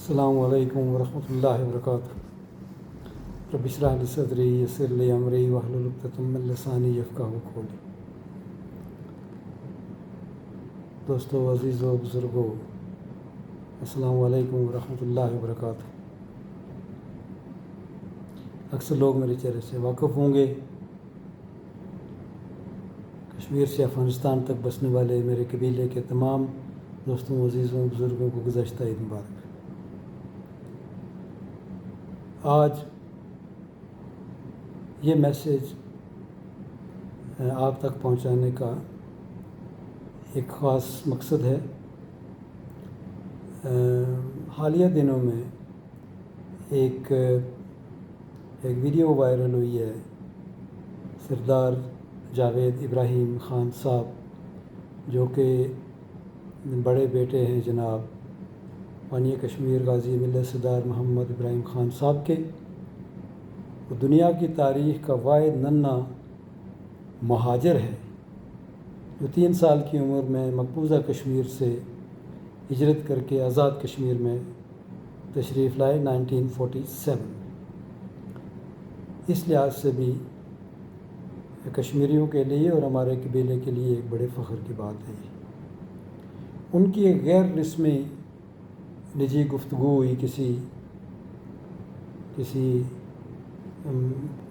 السلام علیکم ورحمۃ اللہ وبرکاتہ۔ رب اشرح لی صدری یسر لی امری واحلل عقدۃ من لسانی یفقہوا قولی۔ دوستو، عزیزو، بزرگو، السلام علیکم ورحمۃ اللہ وبرکاتہ۔ اکثر لوگ میرے چہرے سے واقف ہوں گے۔ کشمیر سے افغانستان تک بسنے والے میرے قبیلے کے تمام دوستوں، عزیزوں، بزرگوں کو گزشتہ عید مبارک۔ آج یہ میسیج آپ تک پہنچانے کا ایک خاص مقصد ہے۔ حالیہ دنوں میں ایک ویڈیو وائرل ہوئی ہے۔ سردار جاوید ابراہیم خان صاحب، جو کہ بڑے بیٹے ہیں جناب بانی کشمیر غازی ملت سردار محمد ابراہیم خان صاحب کے، وہ دنیا کی تاریخ کا واحد ننھا مہاجر ہے جو 3 سال کی عمر میں مقبوضہ کشمیر سے ہجرت کر کے آزاد کشمیر میں تشریف لائے 1947۔ اس لحاظ سے بھی کشمیریوں کے لیے اور ہمارے قبیلے کے لیے ایک بڑے فخر کی بات ہے۔ ان کی ایک غیر رسمی نجی گفتگو ہوئی کسی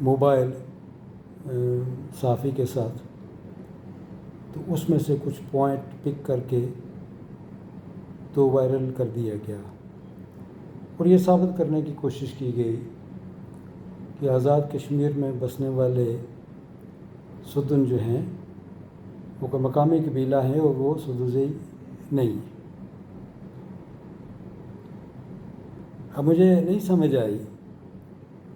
موبائل صحافی کے ساتھ، تو اس میں سے کچھ پوائنٹ پک کر کے تو وائرل کر دیا گیا، اور یہ ثابت کرنے کی کوشش کی گئی کہ آزاد کشمیر میں بسنے والے سدن جو ہیں وہ مقامی قبیلہ ہیں اور وہ سدوزی نہیں ہے۔ اب مجھے نہیں سمجھ آئی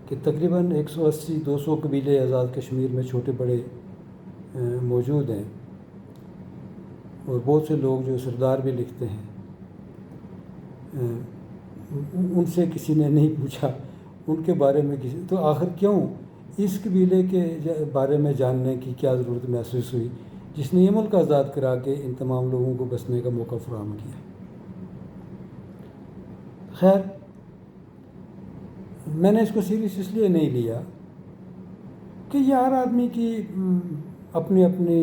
کہ تقریباً 180-200 قبیلے آزاد کشمیر میں چھوٹے بڑے موجود ہیں، اور بہت سے لوگ جو سردار بھی لکھتے ہیں، ان سے کسی نے نہیں پوچھا ان کے بارے میں تو آخر کیوں اس قبیلے کے بارے میں جاننے کی کیا ضرورت محسوس ہوئی جس نے یہ ملک آزاد کرا کے ان تمام لوگوں کو بسنے کا موقع فراہم کیا۔ خیر، میں نے اس کو سیریس اس لیے نہیں لیا کہ یہ ہر آدمی کی اپنی اپنی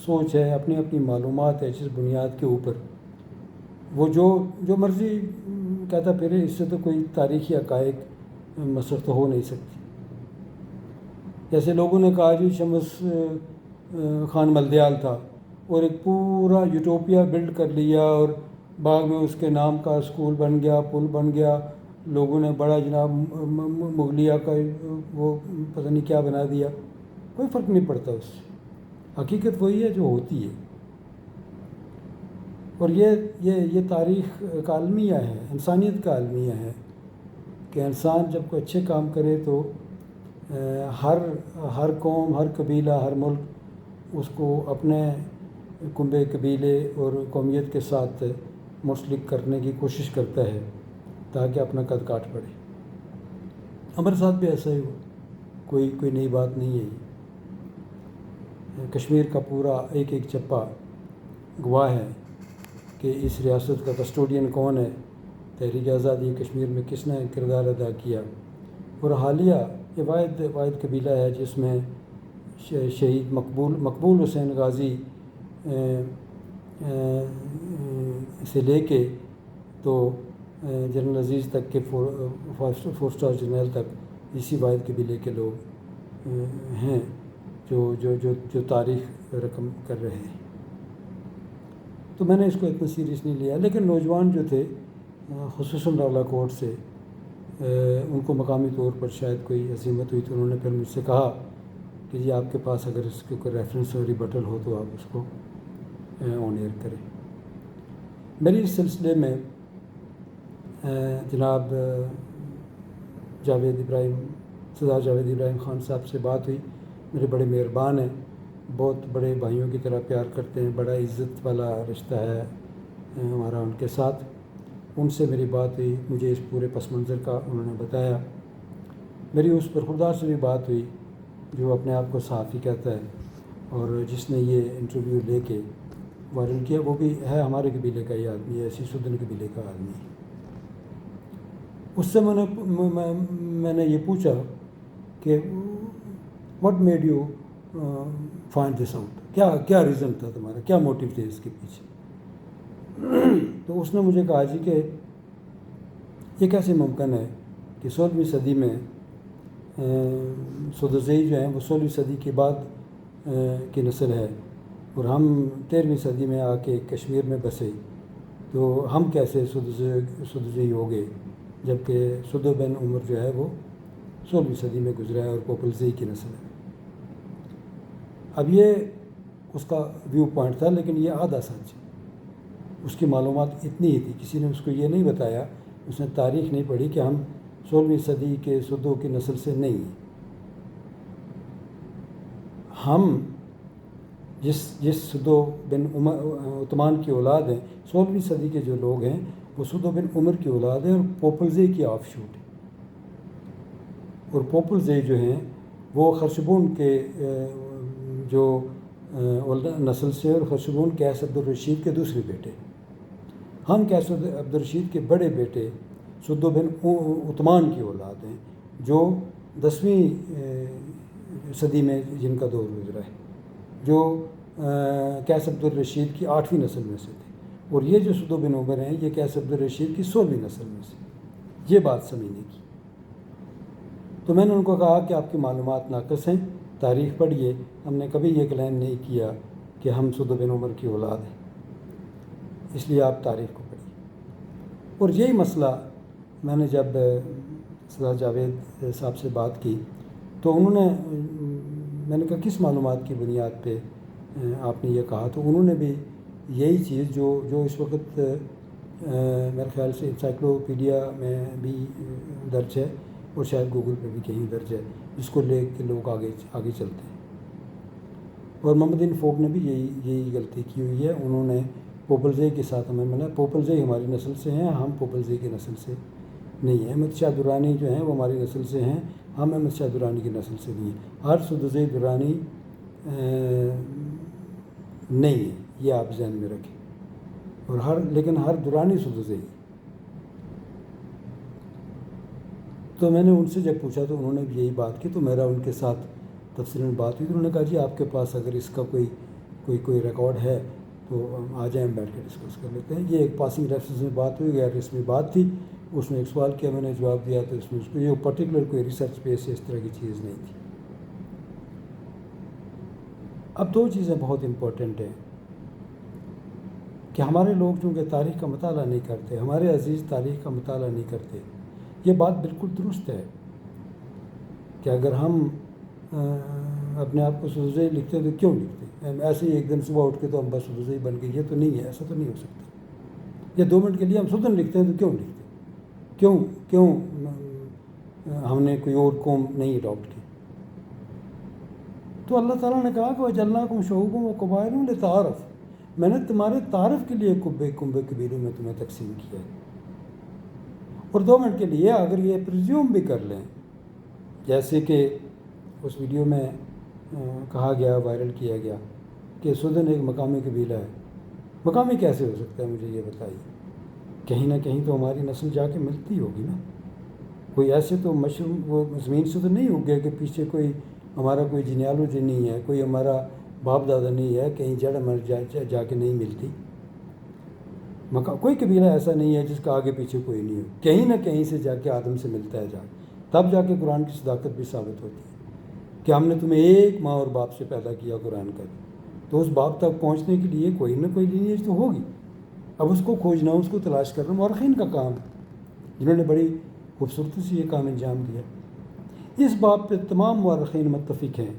سوچ ہے، اپنی اپنی معلومات ہے، جس بنیاد کے اوپر وہ جو مرضی کہتا پھرے، اس سے تو کوئی تاریخی حقائق مسخ تو ہو نہیں سکتی۔ جیسے لوگوں نے کہا جی شمس خان ملدیال تھا اور ایک پورا یوٹوپیا بلڈ کر لیا، اور بعد میں اس کے نام کا اسکول بن گیا، پل بن گیا، لوگوں نے بڑا جناب مغلیہ کا وہ پتہ نہیں کیا بنا دیا۔ کوئی فرق نہیں پڑتا اس سے، حقیقت وہی ہے جو ہوتی ہے۔ اور یہ تاریخ کا المیہ ہے، انسانیت کا المیہ ہے کہ انسان جب کوئی اچھے کام کرے تو ہر قوم، ہر قبیلہ، ہر ملک اس کو اپنے کنبے قبیلے اور قومیت کے ساتھ منسلک کرنے کی کوشش کرتا ہے تاکہ اپنا قد کاٹ پڑے۔ ہمارے ساتھ بھی ایسا ہی ہوا، کوئی نئی بات نہیں ہے۔ کشمیر کا پورا ایک چپا گواہ ہے کہ اس ریاست کا کسٹوڈین کون ہے، تحریک آزادی کشمیر میں کس نے کردار ادا کیا۔ اور حالیہ یہ واحد قبیلہ ہے جس میں شہید مقبول حسین غازی سے لے کے تو جنرل عزیز تک کے 4 اسٹار جنرل تک اسی واحد قبیلے کے لوگ ہیں جو تاریخ رقم کر رہے ہیں۔ تو میں نے اس کو اتنا سیریس نہیں لیا، لیکن نوجوان جو تھے خصوصاً راولا کوٹ سے، ان کو مقامی طور پر شاید کوئی عزیمت ہوئی، تو انہوں نے پھر مجھ سے کہا کہ جی آپ کے پاس اگر اس کے کوئی ریفرنس اور ریبٹل ہو تو آپ اس کو آن ایئر کریں۔ میری اس سلسلے میں جناب سردار جاوید ابراہیم خان صاحب سے بات ہوئی۔ میرے بڑے مہربان ہیں، بہت بڑے بھائیوں کی طرح پیار کرتے ہیں، بڑا عزت والا رشتہ ہے ہمارا ان کے ساتھ۔ ان سے میری بات ہوئی، مجھے اس پورے پس منظر کا انہوں نے بتایا۔ میری اس برخوردار سے بھی بات ہوئی جو اپنے آپ کو صحافی کہتا ہے، اور جس نے یہ انٹرویو لے کے وائرل کیا، وہ بھی ہے ہمارے قبیلے کا ہی آدمی ہے، اسی سدن قبیلے کا آدمی ہے۔ اس سے میں نے یہ پوچھا کہ what made you find this out, کیا ریزن تھا تمہارا، کیا موٹیو تھے اس کے پیچھے؟ تو اس نے مجھے کہا جی کہ یہ کیسے ممکن ہے کہ 16ویں صدی میں سدوزئی جو ہیں وہ 16ویں صدی کے بعد کی نسل ہے، اور ہم 13ویں صدی میں آ کے کشمیر میں بسے، تو ہم کیسے سدوزئی ہو گئے، جبکہ سدو بن عمر جو ہے وہ 16ویں صدی میں گزرا ہے اور پوپلزئی کی نسل ہے۔ اب یہ اس کا ویو پوائنٹ تھا، لیکن یہ آدھا سچ ہے، اس کی معلومات اتنی ہی تھی، کسی نے اس کو یہ نہیں بتایا، اس نے تاریخ نہیں پڑھی کہ ہم 16ویں صدی کے سدو کی نسل سے نہیں ہیں۔ ہم جس سدو بن عثمان کی اولاد ہیں، 16ویں صدی کے جو لوگ ہیں وہ سدو بن عمر کی اولاد ہیں اور پوپلزئی کی آف شوٹ ہے، اور پوپلزئی جو ہیں وہ خرشبون کے جو نسل سے، اور خرشبون قیس عبدالرشید کے دوسرے بیٹے، ہم قیس عبدالرشید کے بڑے بیٹے سدو بن عثمان کی اولاد ہیں، جو 10ویں صدی میں جن کا دور گزرا ہے، جو قیس عبدالرشید کی 8ویں نسل میں سے تھے، اور یہ جو سدو بن عمر ہیں یہ قیس عبدالرشید کی 16ویں نسل میں سے، یہ بات سمجھنے کی۔ تو میں نے ان کو کہا کہ آپ کی معلومات ناقص ہیں، تاریخ پڑھیے، ہم نے کبھی یہ کلیم نہیں کیا کہ ہم سدو بن عمر کی اولاد ہیں، اس لیے آپ تاریخ کو پڑھیے۔ اور یہی مسئلہ میں نے جب سردار جاوید صاحب سے بات کی تو انہوں نے، میں نے کہا کس معلومات کی بنیاد پہ آپ نے یہ کہا، تو انہوں نے بھی یہی چیز جو اس وقت میرے خیال سے انسائکلوپیڈیا میں بھی درج ہے اور شاید گوگل پہ بھی کہیں درج ہے، جس کو لے کے لوگ آگے چلتے ہیں۔ اور محمد بن فوق نے بھی یہی غلطی کی ہوئی ہے، انہوں نے پوپلزئی کے ساتھ ہمیں ملا، پوپلزئی ہماری نسل سے ہیں، ہم پوپلزئی کی نسل سے نہیں ہیں۔ احمد شاہ درانی جو ہیں وہ ہماری نسل سے ہیں، ہم احمد شاہ درانی کی نسل سے نہیں ہیں۔ ہر سدوزئی درانی نہیں ہے، یہ آپ ذہن میں رکھیں، اور لیکن ہر درانی سدوزئی۔ تو میں نے ان سے جب پوچھا تو انہوں نے بھی یہی بات کی، تو میرا ان کے ساتھ تفصیلاً بات ہوئی، تو انہوں نے کہا جی آپ کے پاس اگر اس کا کوئی ریکارڈ ہے تو آ جائیں، بیٹھ کے ڈسکس کر لیتے ہیں۔ یہ ایک پاسنگ ریفرنس میں بات ہوئی، غیر رسمی بات تھی، اس میں ایک سوال کیا، میں نے جواب دیا، تو اس میں اس کو یہ پرٹیکولر کوئی ریسرچ بیس اس طرح کی چیز نہیں تھی۔ اب دو چیزیں بہت امپورٹنٹ ہیں کہ ہمارے لوگ چونکہ تاریخ کا مطالعہ نہیں کرتے، ہمارے عزیز تاریخ کا مطالعہ نہیں کرتے، یہ بات بالکل درست ہے کہ اگر ہم اپنے آپ کو سدوزئی لکھتے ہیں تو کیوں لکھتے ہیں؟ ایسے ہی ایک دن صبح اٹھ کے تو ہم بس سدوزئی بن گئے، یہ تو نہیں ہے، ایسا تو نہیں ہو سکتا۔ یا 2 منٹ کے لیے ہم سدن لکھتے ہیں تو کیوں لکھتے ہیں؟ کیوں ہم نے کوئی اور قوم نہیں اڈاپٹ کی؟ تو اللہ تعالیٰ نے کہا کہ وَجَعَلْنَاكُمْ شُعُوبًا وَقَبَائِلَ لِتَعَارَفُوا، میں نے تمہارے تعارف کے لیے کنبے قبیلوں میں تمہیں تقسیم کیا ہے۔ اور 2 منٹ کے لیے اگر یہ پریزیوم بھی کر لیں، جیسے کہ اس ویڈیو میں کہا گیا، وائرل کیا گیا کہ سدن ایک مقامی قبیلہ ہے، مقامی کیسے ہو سکتا ہے؟ مجھے یہ بتائیے، کہیں نہ کہیں تو ہماری نسل جا کے ملتی ہوگی نا، کوئی ایسے تو وہ زمین سے تو نہیں ہو گیا کہ پیچھے کوئی ہمارا کوئی جینیالوجی نہیں ہے، کوئی ہمارا باپ دادا نہیں ہے، کہیں جڑ ہمارے جا کے نہیں ملتی۔ کوئی قبیلہ ایسا نہیں ہے جس کا آگے پیچھے کوئی نہیں ہو، کہیں نہ کہیں سے جا کے آدم سے ملتا ہے، تب جا کے قرآن کی صداقت بھی ثابت ہوتی ہے کہ ہم نے تمہیں ایک ماں اور باپ سے پیدا کیا، قرآن کا، تو اس باپ تک پہنچنے کے لیے کوئی نہ کوئی لینیج تو ہوگی۔ اب اس کو کھوجنا، اس کو تلاش کرنا مورخین کا کام ہے، جنہوں نے بڑی خوبصورتی سے یہ کام انجام دیا۔ اس بات پہ تمام مورخین متفق ہیں،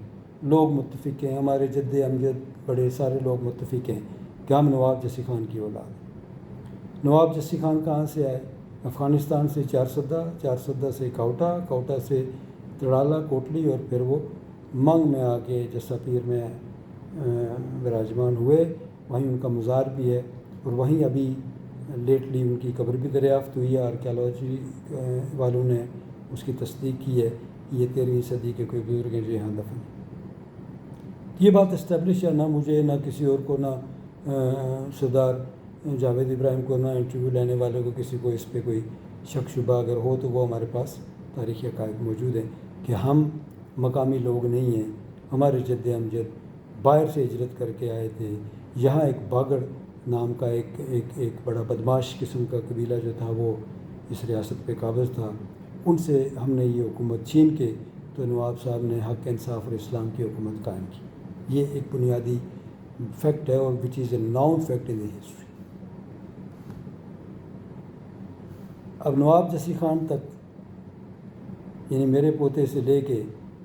لوگ متفق ہیں، ہمارے جد امجد بڑے سارے لوگ متفق ہیں کہ ہم نواب جسی خان کی اولاد ہیں۔ نواب جسی خان کہاں سے آئے؟ افغانستان سے 400 سے کوٹا سے تڑالہ کوٹلی، اور پھر وہ منگ میں آ کے جسا پیر میں براجمان ہوئے، وہیں ان کا مزار بھی ہے، اور وہیں ابھی لیٹلی ان کی قبر بھی دریافت ہوئی ہے، آرکیالوجی والوں نے اس کی تصدیق کی ہے، یہ 13ویں صدی کے کوئی بزرگ ہیں جو یہاں دفن ہیں۔ یہ بات اسٹیبلش ہے، نہ مجھے نہ کسی اور کو، نہ سردار جاوید ابراہیم کو، نہ انٹرویو لینے والے کو، کسی کو اس پہ کوئی شک شبہ اگر ہو تو وہ ہمارے پاس تاریخی حقائق موجود ہیں کہ ہم مقامی لوگ نہیں ہیں. ہمارے جد امجد باہر سے ہجرت کر کے آئے تھے. یہاں ایک باگڑ نام کا ایک بڑا بدماش قسم کا قبیلہ جو تھا وہ اس ریاست پہ قابض تھا. ان سے ہم نے یہ حکومت چھین کے تو نواب صاحب نے حق انصاف اور اسلام کی حکومت قائم کی. یہ ایک بنیادی فیکٹ ہے اور which is a known fact in the history. اب نواب جسی خان تک یعنی میرے پوتے سے لے کے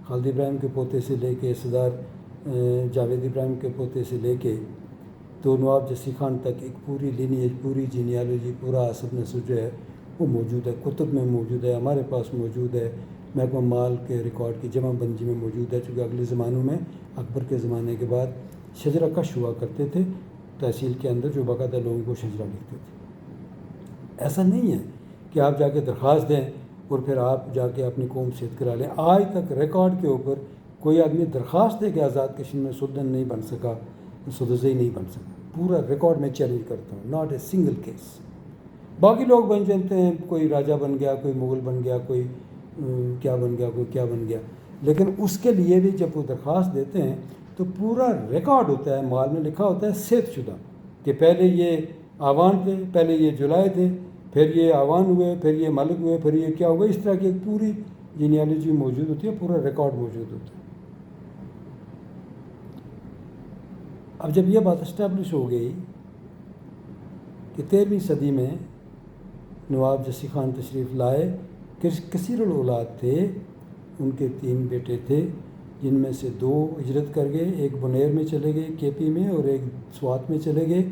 خالد ابراہیم کے پوتے سے لے کے سردار جاوید ابراہیم کے پوتے سے لے کے تو نواب جسی خان تک ایک پوری لینیج پوری جینیالوجی پورا عصب نسب جو ہے وہ موجود ہے. کتب میں موجود ہے, ہمارے پاس موجود ہے, محکمہ مال کے ریکارڈ کی جمع بندی میں موجود ہے. چونکہ اگلے زمانوں میں اکبر کے زمانے کے بعد شجرہ کش ہوا کرتے تھے تحصیل کے اندر جو باقاعدہ لوگوں کو شجرہ لکھتے تھے. ایسا نہیں ہے کہ آپ جا کے درخواست دیں اور پھر آپ جا کے اپنی قوم صحت کرا لیں. آج تک ریکارڈ کے اوپر کوئی آدمی درخواست دے کہ آزاد کشمیر میں سلطان نہیں بن سکا, سدوزئی نہیں بن سکا. پورا ریکارڈ میں چیلنج کرتا ہوں, ناٹ اے سنگل کیس. باقی لوگ بن جاتے ہیں, کوئی راجہ بن گیا, کوئی مغل بن گیا, کوئی کیا بن گیا, کوئی کیا بن گیا. لیکن اس کے لیے بھی جب وہ درخواست دیتے ہیں تو پورا ریکارڈ ہوتا ہے, مال میں لکھا ہوتا ہے صحت شدہ کہ پہلے یہ آوان تھے, پہلے یہ جلائے تھے, پھر یہ آوان ہوئے, پھر یہ ملک ہوئے, پھر یہ کیا ہوئے. اس طرح کی ایک پوری جینیالوجی موجود ہوتی ہے, پورا ریکارڈ موجود ہوتا ہے. اب جب یہ بات اسٹیبلش ہو گئی کہ 13ویں صدی میں نواب جسی خان تشریف لائے, کثیر الاولاد تھے, ان کے 3 بیٹے تھے جن میں سے 2 ہجرت کر گئے, ایک بنیر میں چلے گئے کے پی میں اور ایک سوات میں چلے گئے.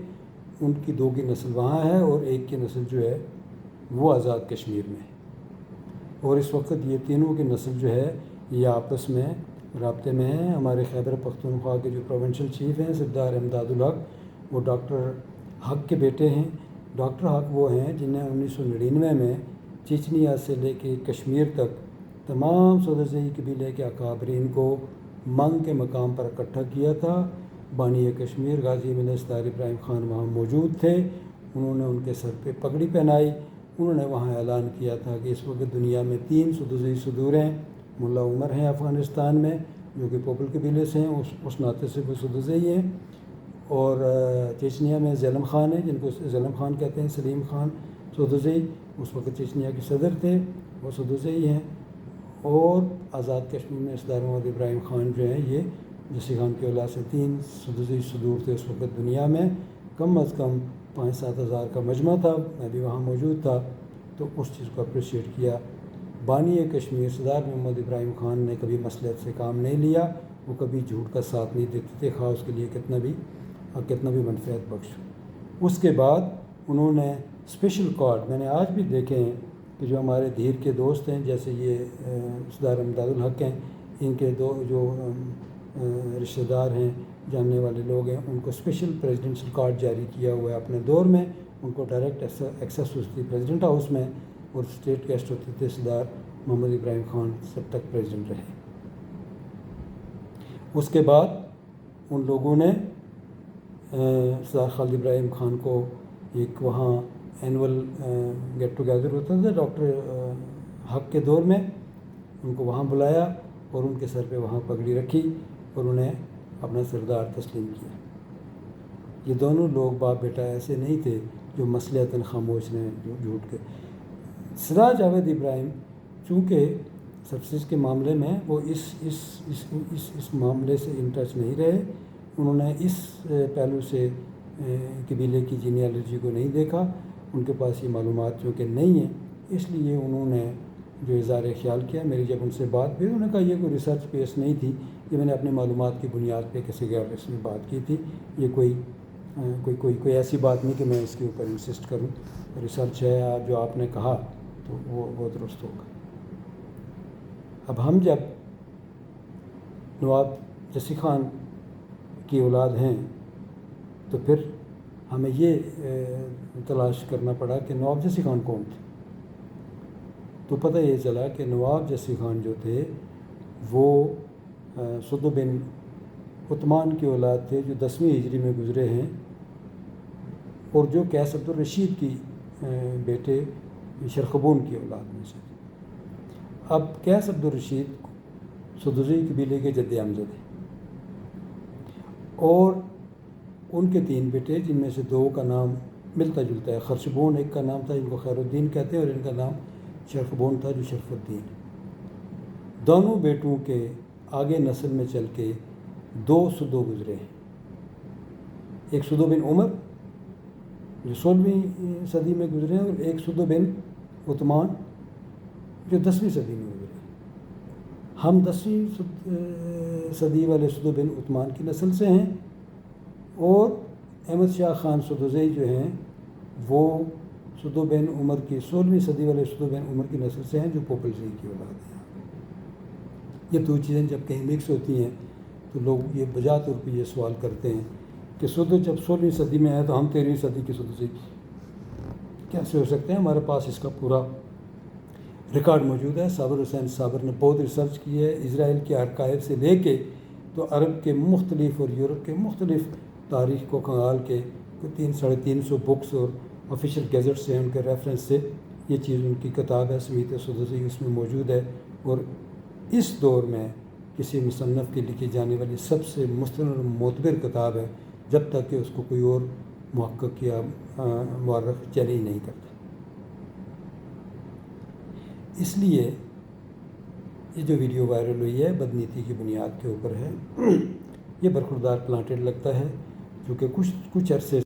ان کی 2 کی نسل وہاں ہے اور ایک کی نسل جو ہے وہ آزاد کشمیر میں ہے. اور اس وقت یہ تینوں کی نسل جو ہے یہ آپس میں رابطے میں ہیں. ہمارے خیبر پختونخوا کے جو پروونشل چیف ہیں سردار امداد الحق, وہ ڈاکٹر حق کے بیٹے ہیں. ڈاکٹر حق وہ ہیں جنہیں 1999 میں چچنیا سے لے کے کشمیر تک تمام سدوزئی قبیلے کے اکابرین کو منگ کے مقام پر اکٹھا کیا تھا. بانی کشمیر غازی ملت سردار ابراہیم خان وہاں موجود تھے. انہوں نے ان کے سر پہ پگڑی پہنائی. انہوں نے وہاں اعلان کیا تھا کہ اس وقت دنیا میں 3 سدوزئی صدور ہیں. ملا عمر ہیں افغانستان میں جو کہ پوپل قبیلے سے ہیں, اس ناطے سے وہ سدوزئی ہیں. اور چچنیا میں ظلم خان ہیں جن کو ظلم خان کہتے ہیں, سلیم خان سدوزئی اس وقت چچنیا کے صدر تھے, وہ سدوزئی ہیں. اور آزاد کشمیر میں سردار محمد ابراہیم خان جو ہیں یہ جسی خان کی اولاد سے 3 سدوزئی صدور تھے اس وقت دنیا میں. کم از کم 5-7 ہزار کا مجمع تھا, میں بھی وہاں موجود تھا تو اس چیز کو اپریشیٹ کیا. بانی کشمیر سردار محمد ابراہیم خان نے کبھی مصلحت سے کام نہیں لیا, وہ کبھی جھوٹ کا ساتھ نہیں دیتے تھے خواہ اس کے لیے کتنا بھی منفعت بخش. اس کے بعد انہوں نے اسپیشل کارڈ میں نے آج بھی دیکھے ہیں کہ جو ہمارے دھیر کے دوست ہیں جیسے یہ سردار امداد الحق ہیں, ان کے 2 جو رشتہ دار ہیں جاننے والے لوگ ہیں, ان کو اسپیشل پریزیڈنشل کارڈ جاری کیا ہوا ہے. اپنے دور میں ان کو ڈائریکٹ ایکسیس ہوتی تھی پریزیڈنٹ ہاؤس میں, اور اسٹیٹ گیسٹ ہوتے تھے سردار محمد ابراہیم خان جب تک پریزیڈنٹ رہے. اس کے بعد ان لوگوں نے سردار خالد ابراہیم خان کو ایک وہاں اینول گیٹ ٹوگیدر ہوتا تھا ڈاکٹر حق کے دور میں, ان کو وہاں بلایا اور ان کے سر پہ وہاں پگڑی رکھی اور انہیں اپنا سردار تسلیم کیا. یہ دونوں لوگ باپ بیٹا ایسے نہیں تھے جو مصلحتاً خاموش رہیں, جو جھوٹ کے. سردار جاوید ابراہیم چونکہ سبسڈ کے معاملے میں وہ اس معاملے سے ان ٹچ نہیں رہے, انہوں نے اس پہلو سے قبیلے کی جینیالوجی کو نہیں دیکھا. ان کے پاس یہ معلومات چونکہ نہیں ہیں اس لیے انہوں نے جو اظہار خیال کیا, میری جب ان سے بات بھی انہوں نے کہا یہ کوئی ریسرچ بیس نہیں تھی, یہ میں نے اپنی معلومات کی بنیاد پہ کسی غیر رسمی بات کی تھی, یہ کوئی ایسی بات نہیں کہ میں اس کے اوپر انسسٹ کروں. ریسرچ ہے جو آپ نے کہا تو وہ درست ہوگا. اب ہم جب نواب جسی خان کی اولاد ہیں تو پھر ہمیں یہ تلاش کرنا پڑا کہ نواب جسی خان کون تھے. تو پتہ یہ چلا کہ نواب جسی خان جو تھے وہ سدو بن عثمان کی اولاد تھے جو 10ویں ہجری میں گزرے ہیں, اور جو قیس عبدالرشید کی بیٹے شرخبون کی اولاد میں سے. اب قیس عبدالرشید سدوزی قبیلے کے جد امجد ہیں اور ان کے 3 بیٹے جن میں سے 2 کا نام ملتا جلتا ہے. خرشبون ایک کا نام تھا جن کو خیر الدین کہتے ہیں اور ان کا نام شرخبون تھا جو شرف الدین. دونوں بیٹوں کے آگے نسل میں چل کے 2 سدو گزرے ہیں. ایک سدو بن عمر جو 16ویں صدی میں گزرے ہیں اور ایک سدو بن عثمان جو 10ویں صدی میں گزرے. ہم 10ویں صدی والے سدو بن عثمان کی نسل سے ہیں اور احمد شاہ خان سدوزئی جو ہیں وہ سدو بن عمر کی 16ویں صدی والے سدو بن عمر کی نسل سے ہیں جو پوپل زئی کی اولاد ہیں. یہ 2 چیزیں جب کہیں مکس ہوتی ہیں تو لوگ یہ بجا طور پہ یہ سوال کرتے ہیں کہ سدو جب 16ویں صدی میں آیا تو ہم 13ویں صدی کی سدوزئی کیسے ہو سکتے ہیں. ہمارے پاس اس کا پورا ریکارڈ موجود ہے. صابر حسین صابر نے بہت ریسرچ کی ہے اسرائیل کے آرکائیو سے لے کے تو عرب کے مختلف اور یورپ کے مختلف تاریخ کو کھنگال کے 300-350 بکس اور آفیشیل گیزٹ سے ان کے ریفرنس سے یہ چیز ان کی کتاب ہے سمیت سدوزئی اس میں موجود ہے. اور اس دور میں کسی مصنف کی لکھی جانے والی سب سے مستند اور معتبر کتاب ہے جب تک کہ اس کو کوئی اور محقق یا مورخ چیلنج نہیں کرتا. اس لیے یہ جو ویڈیو وائرل ہوئی ہے بدنیتی کی بنیاد کے اوپر ہے. یہ برخوردار پلانٹڈ لگتا ہے جو کہ کچھ عرصے